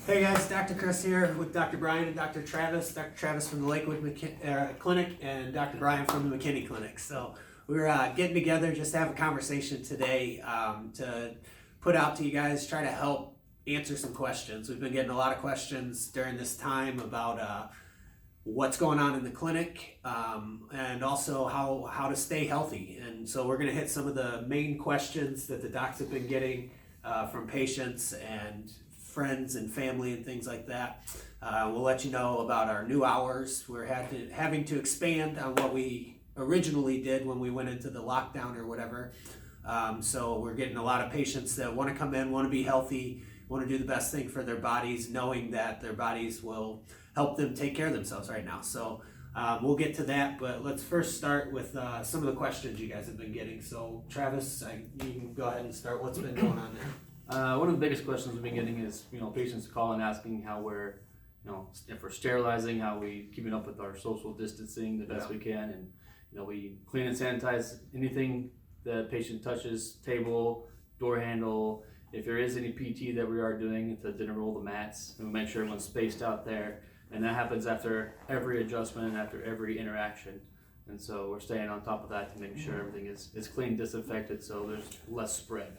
Hey guys, Dr. Chris here with Dr. Brian and Dr. Travis. Dr. Travis from the Lakewood Clinic and Dr. Brian from the McKinney Clinic. So we're getting together just to have a conversation today to put out to you guys, try to help answer some questions. We've been getting a lot of questions during this time about what's going on in the clinic and also how to stay healthy. And so we're going to hit some of the main questions that the docs have been getting from patients and friends and family and things like that. We'll let you know about our new hours. We're having to expand on what we originally did when we went into the lockdown or whatever. So we're getting a lot of patients that want to come in, want to be healthy, want to do the best thing for their bodies, knowing that their bodies will help them take care of themselves right now. So we'll get to that, but let's first start with some of the questions you guys have been getting. So Travis, you can go ahead and start. What's been going on there? One of the biggest questions we've been getting is, patients calling asking how we're, if we're sterilizing, how we keeping up with our social distancing the best we can, and we clean and sanitize anything the patient touches, table, door handle. If there is any PT that we are doing, to didn't roll the mats, and we make sure everyone's spaced out there, and that happens after every adjustment and after every interaction. And so we're staying on top of that to make sure everything is clean, disinfected, so there's less spread.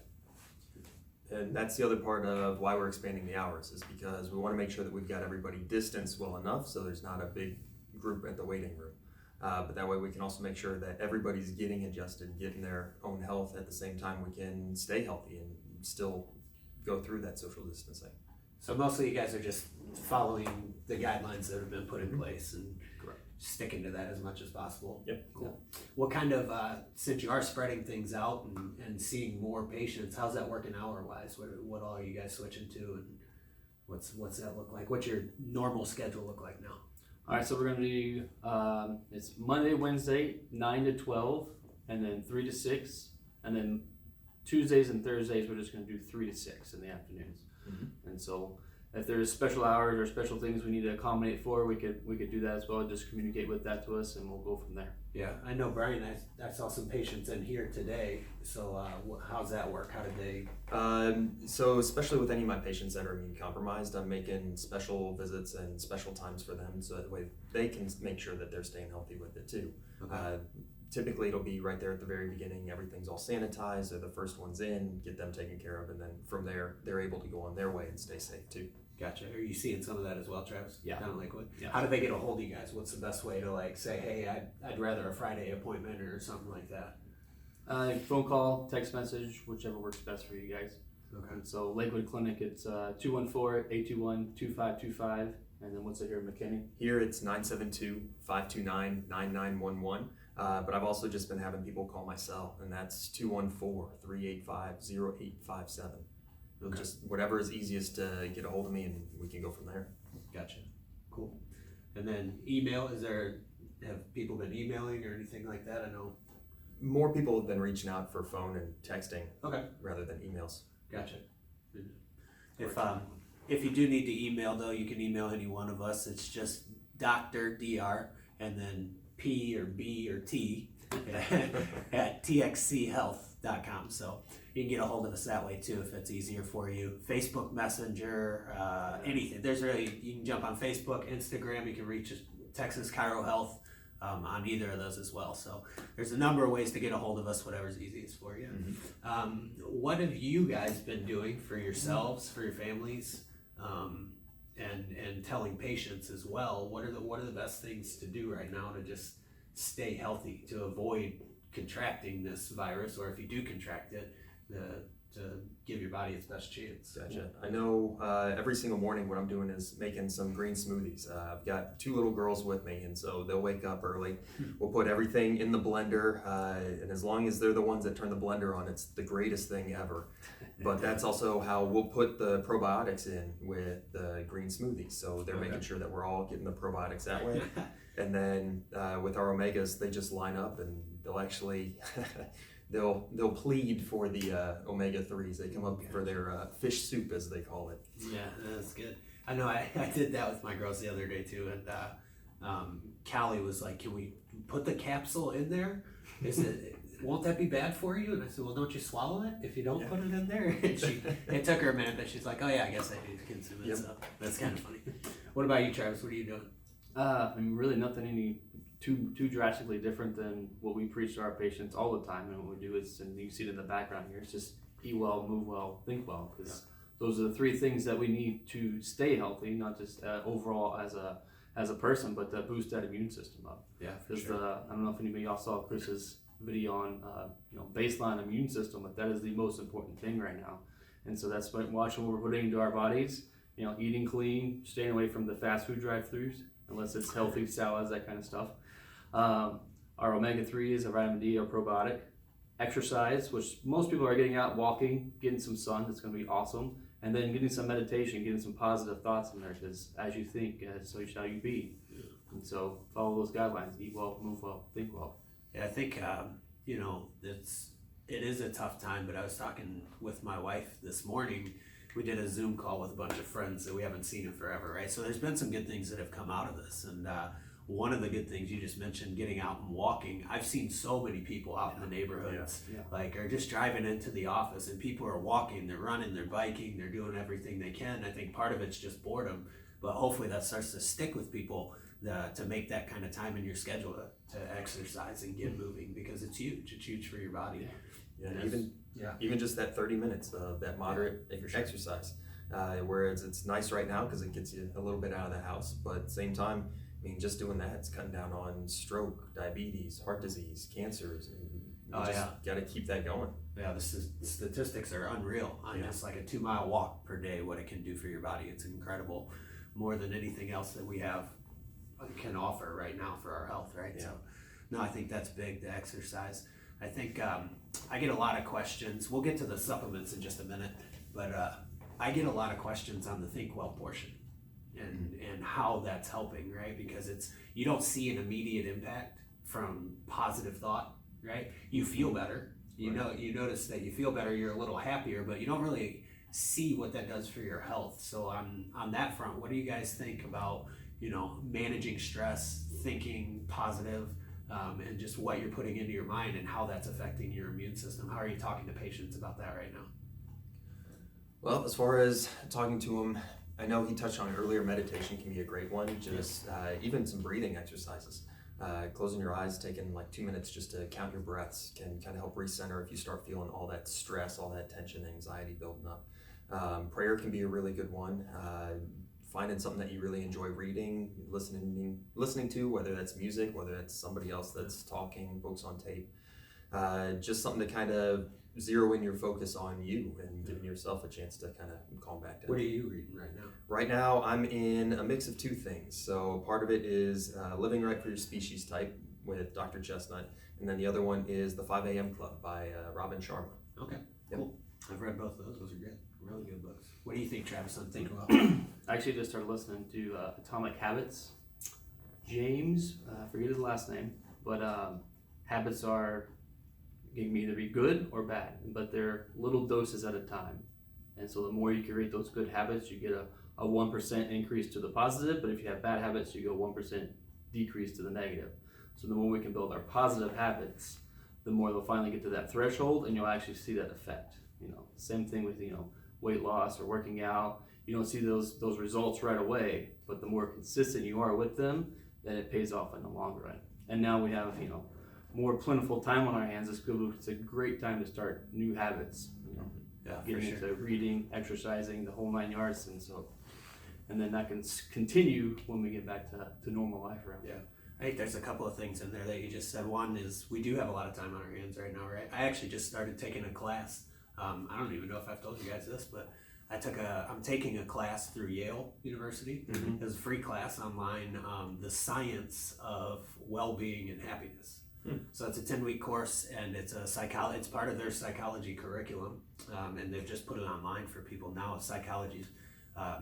And that's the other part of why we're expanding the hours, is because we want to make sure that we've got everybody distanced well enough so there's not a big group at the waiting room. But that way we can also make sure that everybody's getting adjusted, getting their own health at the same time we can stay healthy and still go through that social distancing. So mostly you guys are just following the guidelines that have been put in place and Correct. sticking to that as much as possible. Yep. Cool. What kind of, since you are spreading things out and seeing more patients, how's that working hour-wise? What all are you guys switching to, and what's that look like? What's your normal schedule look like now? All right, so we're gonna do, it's Monday, Wednesday, 9 to 12, and then 3 to 6, and then Tuesdays and Thursdays, we're just gonna do 3 to 6 in the afternoons. Mm-hmm. And so if there's special hours or special things we need to accommodate for, we could do that as well. Just communicate with that to us, and we'll go from there. Yeah, I know, Brian, I saw some patients in here today, so how's that work? How did they? So especially with any of my patients that are immune compromised, I'm making special visits and special times for them so that way they can make sure that they're staying healthy with it too. Okay. Typically it'll be right there at the very beginning, everything's all sanitized, they're the first ones in, get them taken care of, and then from there they're able to go on their way and stay safe too. Gotcha. Are you seeing some of that as well, Travis? Yeah. Down in Lakewood? Yeah. How do they get a hold of you guys? What's the best way to say, hey, I'd rather a Friday appointment or something like that? Phone call, text message, whichever works best for you guys. Okay. And so Lakewood Clinic, it's 214-821-2525, and then what's it here in McKinney? Here it's 972-529-9911, but I've also just been having people call my cell, and that's 214-385-0857. Okay. Just whatever is easiest to get a hold of me, and we can go from there. Gotcha. Cool. And then email, have people been emailing or anything like that? I know. More people have been reaching out for phone and texting Okay. rather than emails. Gotcha. If you do need to email though, you can email any one of us. It's just Dr. Dr. and then P or B or T at txchealth.com. So you can get a hold of us that way too if it's easier for you. Facebook Messenger, anything. You can jump on Facebook, Instagram. You can reach Texas Chiro Health on either of those as well. So there's a number of ways to get a hold of us, whatever's easiest for you. Mm-hmm. What have you guys been doing for yourselves, for your families, and telling patients as well? What are the best things to do right now to just stay healthy, to avoid contracting this virus, or if you do contract it, to give your body its best chance? Gotcha. I know every single morning what I'm doing is making some green smoothies. I've got 2 little girls with me, and so they'll wake up early. We'll put everything in the blender, and as long as they're the ones that turn the blender on, it's the greatest thing ever. But that's also how we'll put the probiotics in with the green smoothies. So they're making sure that we're all getting the probiotics that way. And then with our omegas, they just line up, and they'll actually they'll plead for the omega-3s. They come up for their fish soup, as they call it. Yeah, that's good. I know I did that with my girls the other day too, and Callie was like, "Can we put the capsule in there?" won't that be bad for you? And I said, well, don't you swallow it if you don't put it in there? And it took her a minute, but she's like, oh yeah, I guess I need to consume it. Yep. So that's kind of funny. What about you, Travis? What are you doing? I mean, really nothing any too drastically different than what we preach to our patients all the time. And what we do is, and you see it in the background here, it's just eat well, move well, think well, because those are the three things that we need to stay healthy, not just overall as a person, but to boost that immune system up. Yeah, for Because sure. I don't know if anybody else saw Chris's video on baseline immune system, but that is the most important thing right now. And so that's what watching what we're putting into our bodies. Eating clean, staying away from the fast food drive-thrus unless it's healthy salads, that kind of stuff. Our omega-3s, our vitamin D, our probiotic. Exercise, which most people are getting out walking, getting some sun. That's going to be awesome. And then getting some meditation, getting some positive thoughts in there, because as you think, so shall you be. And so follow those guidelines: eat well, move well, think well. Yeah, I think it is a tough time. But I was talking with my wife this morning. We did a Zoom call with a bunch of friends that we haven't seen in forever, right? So there's been some good things that have come out of this, and one of the good things you just mentioned, getting out and walking. I've seen so many people out in the neighborhoods, are just driving into the office, and people are walking, they're running, they're biking, they're doing everything they can. I think part of it's just boredom, but hopefully that starts to stick with people to make that kind of time in your schedule to exercise and get moving, because it's huge. It's huge for your body. Even just that 30 minutes of that moderate sure. exercise, whereas it's nice right now because it gets you a little bit out of the house, but at the same time, I mean, just doing that, it's cutting down on stroke, diabetes, heart disease, cancers, and you got to keep that going. Yeah, the statistics are unreal on just like a 2-mile walk per day, what it can do for your body. It's incredible, more than anything else that we have can offer right now for our health, right? Yeah. So, no, I think that's big, the exercise. I think I get a lot of questions. We'll get to the supplements in just a minute, but I get a lot of questions on the Think Well portion and how that's helping, right? Because you don't see an immediate impact from positive thought, right? You feel better. You notice that you feel better, you're a little happier, but you don't really see what that does for your health. So on that front, what do you guys think about, managing stress, thinking positive, and just what you're putting into your mind and how that's affecting your immune system? How are you talking to patients about that right now? Well, as far as talking to them, I know he touched on earlier, meditation can be a great one. Just even some breathing exercises. Closing your eyes, taking like 2 minutes just to count your breaths can kind of help recenter if you start feeling all that stress, all that tension, anxiety building up. Prayer can be a really good one. Finding something that you really enjoy reading, listening to, whether that's music, whether that's somebody else that's talking, books on tape. Just something to kind of zero in your focus on you and giving yourself a chance to kind of calm back down. What are you reading right now? Right now, I'm in a mix of two things. So part of it is Living Right for Your Species Type with Dr. Chestnut, and then the other one is The 5 a.m. Club by Robin Sharma. Okay, Yep. cool. I've read both of those. Those are good. Really good books. What do you think, Travis, on Think Well? I actually just started listening to Atomic Habits. James, I forget his last name, but habits can either be good or bad, but they're little doses at a time. And so the more you create those good habits, you get a 1% increase to the positive, but if you have bad habits, you go 1% decrease to the negative. So the more we can build our positive habits, the more they'll finally get to that threshold and you'll actually see that effect. Same thing with, weight loss or working out. You don't see those results right away, but the more consistent you are with them, then it pays off in the long run. And now we have, more plentiful time on our hands. It's a great time to start new habits. Yeah, for Getting sure. into reading, exercising, the whole 9 yards, and then that can continue when we get back to normal life around. Yeah. I think there's a couple of things in there that you just said. One is we do have a lot of time on our hands right now, right? I actually just started taking a class. I don't even know if I've told you guys this, but I'm taking a class through Yale University. Mm-hmm. It's a free class online, the science of well-being and happiness. So it's a 10-week course, and it's it's part of their psychology curriculum, and they've just put it online for people now. A psychology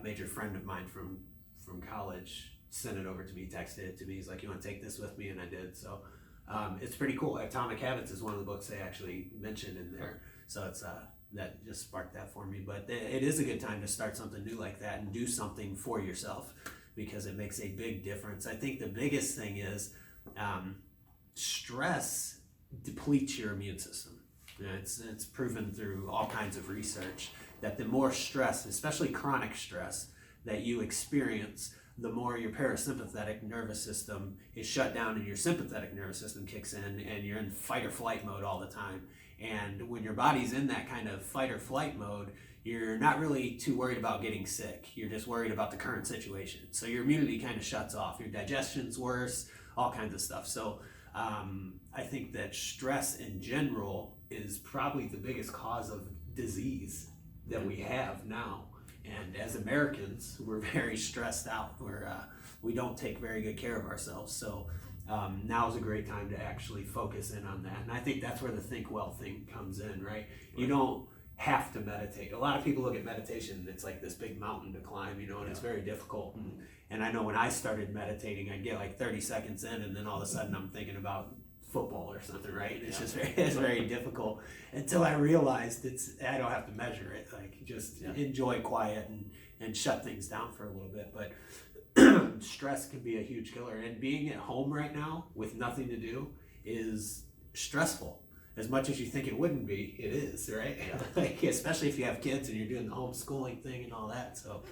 major friend of mine from college sent it over to me, texted it to me. He's like, "You want to take this with me?" And I did. So it's pretty cool. Atomic Habits is one of the books they actually mentioned in there. So it's that just sparked that for me. But it is a good time to start something new like that and do something for yourself, because it makes a big difference. I think the biggest thing is stress depletes your immune system. It's proven through all kinds of research that the more stress, especially chronic stress, that you experience, the more your parasympathetic nervous system is shut down and your sympathetic nervous system kicks in, and you're in fight or flight mode all the time. And when your body's in that kind of fight or flight mode, you're not really too worried about getting sick. You're just worried about the current situation. So your immunity kind of shuts off. Your digestion's worse, all kinds of stuff. So I think that stress in general is probably the biggest cause of disease that we have now. And as Americans, we're very stressed out. We don't take very good care of ourselves. So now is a great time to actually focus in on that. And I think that's where the Think Well thing comes in, right? You don't have to meditate. A lot of people look at meditation and it's like this big mountain to climb, and it's very difficult. And I know when I started meditating, I'd get like 30 seconds in, and then all of a sudden I'm thinking about football or something, right? And it's just very difficult until I realized I don't have to measure it. Like just enjoy quiet and shut things down for a little bit. But stress can be a huge killer, and being at home right now with nothing to do is stressful. As much as you think it wouldn't be, it is, right? Like, especially if you have kids and you're doing the homeschooling thing and all that. So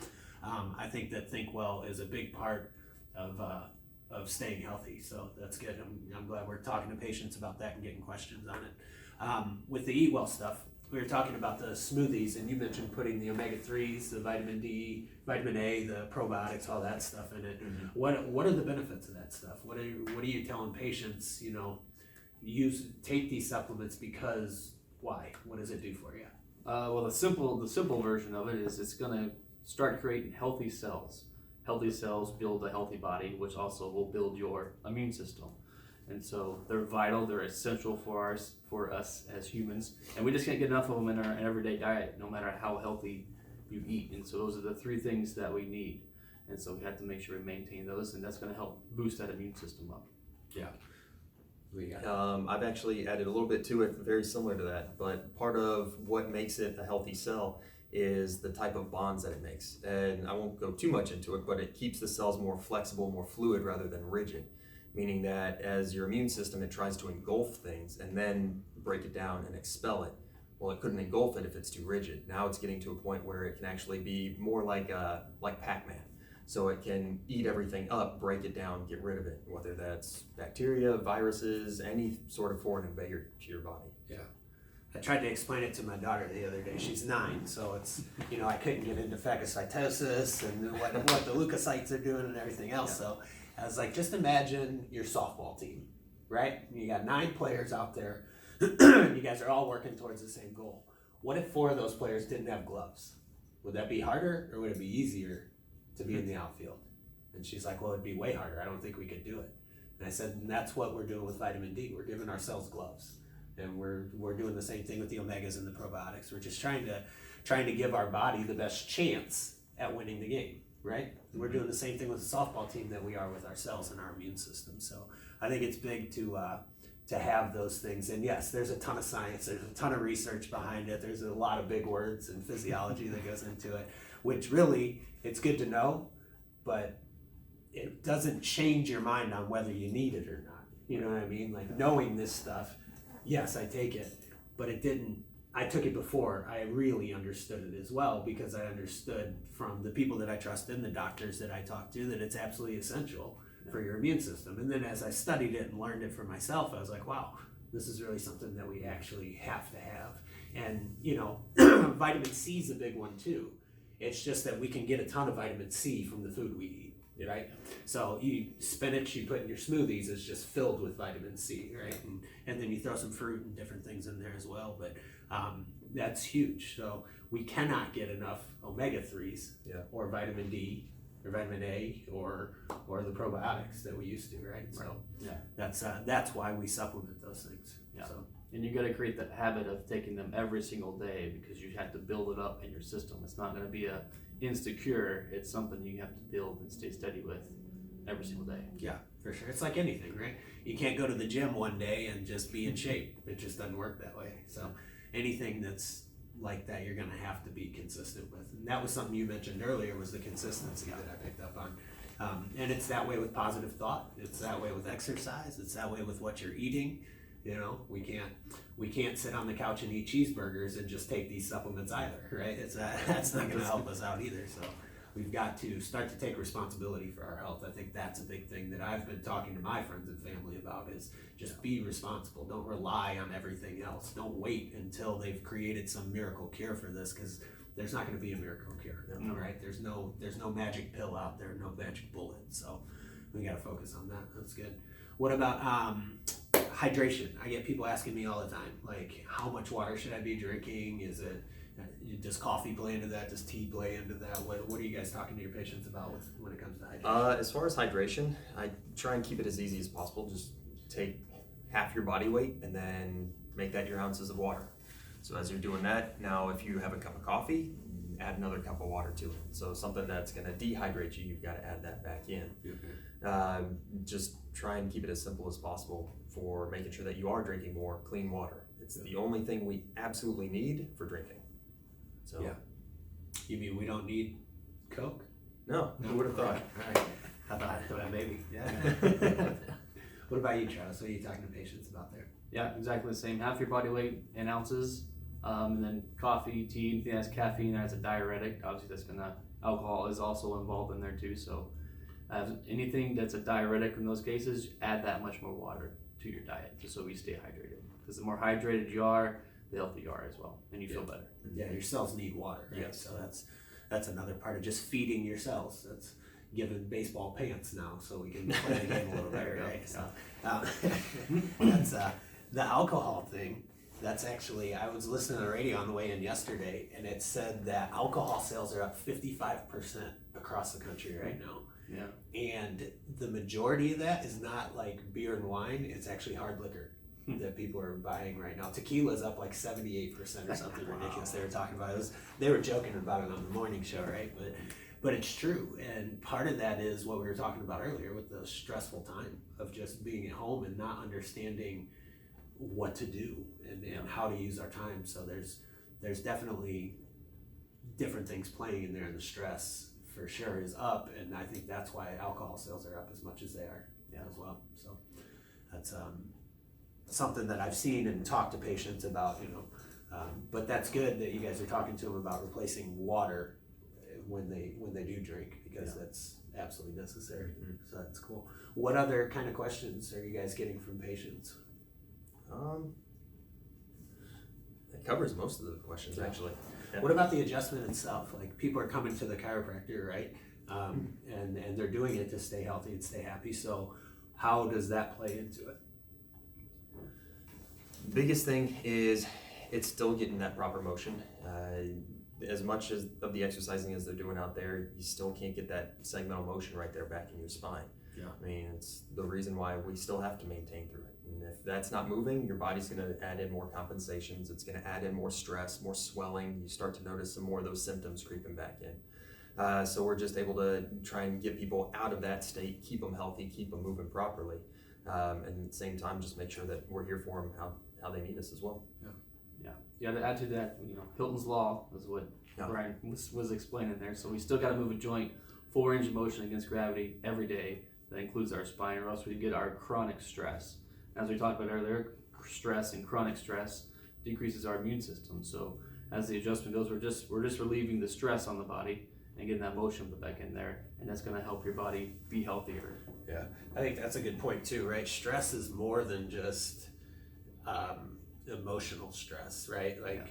I think that Think Well is a big part of staying healthy. So that's good. I'm glad we're talking to patients about that and getting questions on it. With the Eat Well stuff, we were talking about the smoothies, and you mentioned putting the omega-3s, the vitamin D, vitamin A, the probiotics, all that stuff in it. What are the benefits of that stuff? What are you telling patients, take these supplements because why? What does it do for you? Well, the simple version of it is it's going to start creating healthy cells. Healthy cells build a healthy body, which also will build your immune system. And so they're vital, they're essential for us as humans, and we just can't get enough of them in our everyday diet, no matter how healthy you eat. And so those are the three things that we need. And so we have to make sure we maintain those, and that's going to help boost that immune system up. Yeah. I've actually added a little bit to it, very similar to that, but part of what makes it a healthy cell is the type of bonds that it makes. And I won't go too much into it, but it keeps the cells more flexible, more fluid rather than rigid, meaning that as your immune system, it tries to engulf things and then break it down and expel it. Well, it couldn't engulf it if it's too rigid. Now it's getting to a point where it can actually be more like Pac-Man. So it can eat everything up, break it down, get rid of it, whether that's bacteria, viruses, any sort of foreign invader to your body. Yeah. I tried to explain it to my daughter the other day. She's 9, so it's, I couldn't get into phagocytosis and what the leukocytes are doing and everything else. Yeah. So I was like, just imagine your softball team, right? You got 9 players out there, and you guys are all working towards the same goal. What if 4 of those players didn't have gloves? Would that be harder, or would it be easier to be in the outfield? And she's like, well, it'd be way harder. I don't think we could do it. And I said, and that's what we're doing with vitamin D. We're giving ourselves gloves. And we're doing the same thing with the omegas and the probiotics. We're just trying to give our body the best chance at winning the game, right? And we're doing the same thing with the softball team that we are with our cells and our immune system. So I think it's big to have those things. And yes, there's a ton of science. There's a ton of research behind it. There's a lot of big words and physiology that goes into it, which really, it's good to know, but it doesn't change your mind on whether you need it or not. You know what I mean? Like knowing this stuff, yes, I take it, but it didn't. I took it before I really understood it as well, because I understood from the people that I trust and the doctors that I talk to that it's absolutely essential for your immune system. And then as I studied it and learned it for myself, I was like, wow, this is really something that we actually have to have. And, vitamin C is a big one too. It's just that we can get a ton of vitamin C from the food we eat. Right? So spinach you put in your smoothies is just filled with vitamin C, right? And then you throw some fruit and different things in there as well, but that's huge. So we cannot get enough omega-3s or vitamin D or vitamin A or the probiotics that we used to, right? So that's why we supplement those things. Yeah. So. And you got to create that habit of taking them every single day, because you have to build it up in your system. It's not going to be a insecure. It's something you have to build and stay steady with every single day. Yeah, for sure. It's like anything, right? You can't go to the gym one day and just be in shape. It just doesn't work that way. So anything that's like that, you're going to have to be consistent with. And that was something you mentioned earlier, was the consistency that I picked up on. And it's that way with positive thought. It's that way with exercise. It's that way with what you're eating. You know, we can't sit on the couch and eat cheeseburgers and just take these supplements either, right? That's not going to help us out either. So we've got to start to take responsibility for our health. I think that's a big thing that I've been talking to my friends and family about is just be responsible. Don't rely on everything else. Don't wait until they've created some miracle cure for this, because there's not going to be a miracle cure, right? There's no magic pill out there, no magic bullet. So we got to focus on that. That's good. What about hydration? I get people asking me all the time, like, how much water should I be drinking? Does coffee play into that? Does tea play into that? What are you guys talking to your patients about when it comes to hydration? As far as hydration, I try and keep it as easy as possible. Just take half your body weight and then make that your ounces of water. So as you're doing that, now if you have a cup of coffee, add another cup of water to it. So something that's going to dehydrate you, you've got to add that back in. Just try and keep it as simple as possible for making sure that you are drinking more clean water. It's the only thing we absolutely need for drinking. So Yeah. You mean we don't need Coke? no, who would have thought? All right. I thought maybe. Yeah. What about you, Travis? What are you talking to patients about there? Yeah, exactly the same. Half your body weight in ounces, and then coffee, tea, anything that has caffeine, that's a diuretic. Obviously, alcohol is also involved in there too. So, anything that's a diuretic in those cases, add that much more water to your diet, just so we stay hydrated. Because the more hydrated you are, the healthier you are as well, and you feel better. Yeah, your cells need water, right? Yes. So that's another part of just feeding your cells. That's giving baseball pants now, so we can play the game a little better, right? So that's the alcohol thing. That's actually, I was listening to the radio on the way in yesterday, and it said that alcohol sales are up 55% across the country right now. Yeah. And the majority of that is not like beer and wine, it's actually hard liquor that people are buying right now. Tequila's up like 78% or something ridiculous. They were talking about it. They were joking about it on the morning show, right? But it's true. And part of that is what we were talking about earlier with the stressful time of just being at home and not understanding what to do and how to use our time. So there's definitely different things playing in there, and the stress for sure is up, and I think that's why alcohol sales are up as much as they are as well. So that's something that I've seen and talked to patients about, but that's good that you guys are talking to them about replacing water when they do drink, because that's absolutely necessary. So that's cool. What other kind of questions are you guys getting from patients? It covers most of the questions actually. Yeah. What about the adjustment itself? Like, people are coming to the chiropractor, right? And they're doing it to stay healthy and stay happy. So how does that play into it? Biggest thing is it's still getting that proper motion. As much as of the exercising as they're doing out there, you still can't get that segmental motion right there back in your spine. Yeah. I mean, it's the reason why we still have to maintain through it. And if that's not moving, your body's going to add in more compensations. It's going to add in more stress, more swelling. You start to notice some more of those symptoms creeping back in. So we're just able to try and get people out of that state, keep them healthy, keep them moving properly, and at the same time, just make sure that we're here for them how they need us as well. Yeah, to add to that, Hilton's Law is what Brian was explaining there. So we still got to move a joint 4 range of motion against gravity every day. That includes our spine, or else we get our chronic stress. As we talked about earlier, stress and chronic stress decreases our immune system. So as the adjustment goes, we're just relieving the stress on the body and getting that motion put back in there, and that's going to help your body be healthier. Yeah, I think that's a good point too, right? Stress is more than just emotional stress, right? Like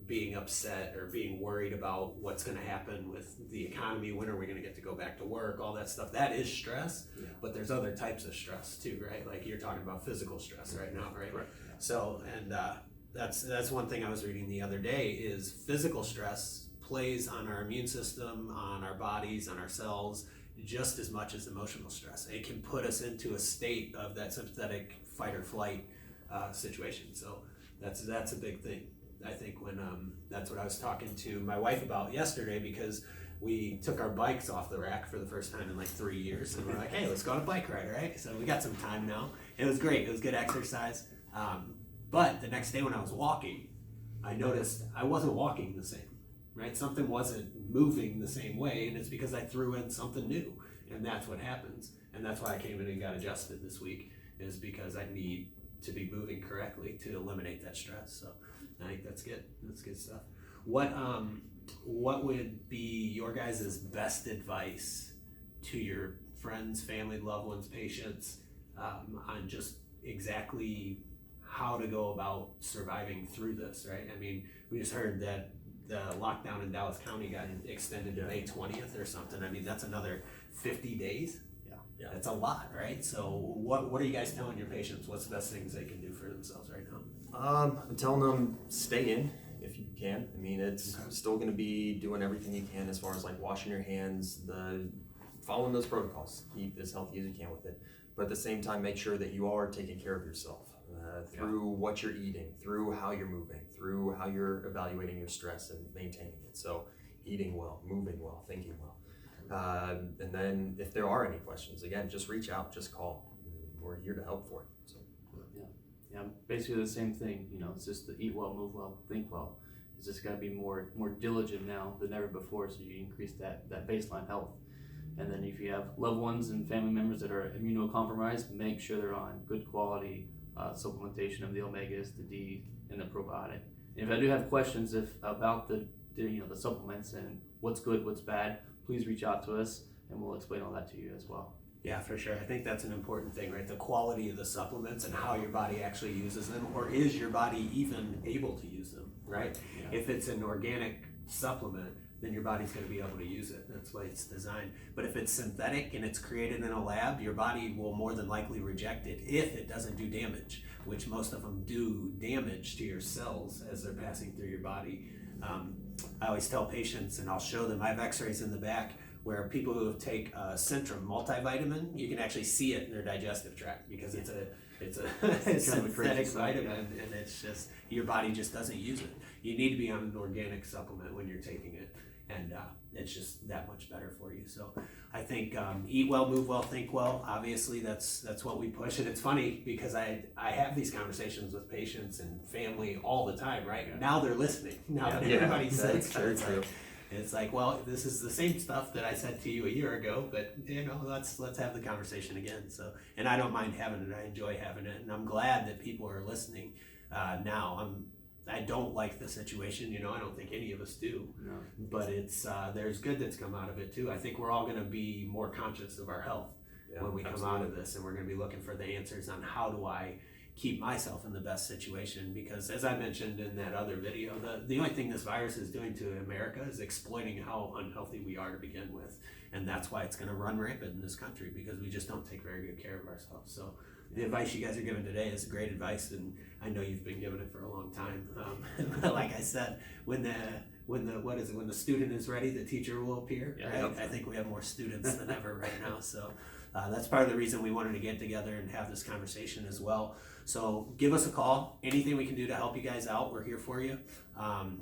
being upset or being worried about what's going to happen with the economy, when are we going to get to go back to work, all that stuff. That is stress, but there's other types of stress too, right? Like you're talking about physical stress right now, right? Correct. So, and that's one thing I was reading the other day is physical stress plays on our immune system, on our bodies, on our cells, just as much as emotional stress. It can put us into a state of that sympathetic fight or flight situation. So that's a big thing. I think when that's what I was talking to my wife about yesterday, because we took our bikes off the rack for the first time in like 3 years, and we're like, hey, let's go on a bike ride, right? So we got some time now. It was great. It was good exercise. But the next day when I was walking, I noticed I wasn't walking the same, right? Something wasn't moving the same way, and it's because I threw in something new, and that's what happens. And that's why I came in and got adjusted this week, is because I need to be moving correctly to eliminate that stress. So I think that's good. That's good stuff. What would be your guys' best advice to your friends, family, loved ones, patients on just exactly how to go about surviving through this, right? I mean, we just heard that the lockdown in Dallas County got extended to May 20th or something. I mean, that's another 50 days. Yeah. That's a lot, right? So what are you guys telling your patients? What's the best things they can do for themselves right now? I'm telling them stay in if you can. I mean, it's still going to be doing everything you can as far as like washing your hands, following those protocols, keep as healthy as you can with it. But at the same time, make sure that you are taking care of yourself through what you're eating, through how you're moving, through how you're evaluating your stress and maintaining it. So eating well, moving well, thinking well. And then if there are any questions, again, just reach out, just call. We're here to help for it. So. Yeah, basically the same thing. You know, it's just the eat well, move well, think well. It's just got to be more diligent now than ever before, so you increase that baseline health. And then if you have loved ones and family members that are immunocompromised, make sure they're on good quality supplementation of the omegas, the D, and the probiotic. And if I do have questions about the supplements and what's good, what's bad, please reach out to us and we'll explain all that to you as well. Yeah, for sure. I think that's an important thing, right? The quality of the supplements and how your body actually uses them, or is your body even able to use them, right? Yeah. If it's an organic supplement, then your body's going to be able to use it. That's why it's designed. But if it's synthetic and it's created in a lab, your body will more than likely reject it if it doesn't do damage, which most of them do damage to your cells as they're passing through your body. I always tell patients, and I'll show them, I have x-rays in the back where people who take Centrum multivitamin, you can actually see it in their digestive tract because it's a synthetic vitamin, and it's just, your body just doesn't use it. You need to be on an organic supplement when you're taking it, and it's just that much better for you. So I think eat well, move well, think well. Obviously that's what we push, and it's funny because I have these conversations with patients and family all the time, right? Yeah. Now they're listening. Now that everybody says that's true. It's like, well, this is the same stuff that I said to you a year ago, but let's have the conversation again. So, and I don't mind having it. I enjoy having it, and I'm glad that people are listening now. I don't like the situation, I don't think any of us do, No. but it's there's good that's come out of it too. I think we're all going to be more conscious of our health when we come out of this, and we're going to be looking for the answers on how do I keep myself in the best situation, because as I mentioned in that other video, the only thing this virus is doing to America is exploiting how unhealthy we are to begin with, and that's why it's going to run rampant in this country, because we just don't take very good care of ourselves. So the advice you guys are giving today is great advice, and I know you've been giving it for a long time. But like I said, when the student is ready, the teacher will appear. Yeah, right? I think we have more students than ever right now. So that's part of the reason we wanted to get together and have this conversation as well. So give us a call. Anything we can do to help you guys out, we're here for you.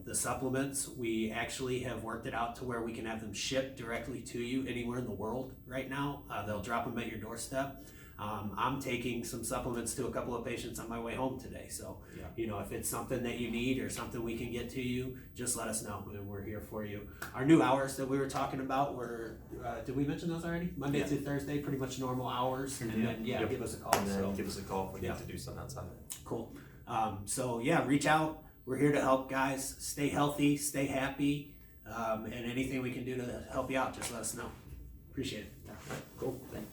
The supplements, we actually have worked it out to where we can have them shipped directly to you anywhere in the world right now. They'll drop them at your doorstep. I'm taking some supplements to a couple of patients on my way home today. So, if it's something that you need or something we can get to you, just let us know, and we're here for you. Our new hours that we were talking about were, did we mention those already? Monday through Thursday, pretty much normal hours. And then, give us a call. And then So, give us a call if we need to do something outside of it. cool. Reach out. We're here to help, guys. Stay healthy, stay happy, and anything we can do to help you out, just let us know. Appreciate it. Cool. Thanks.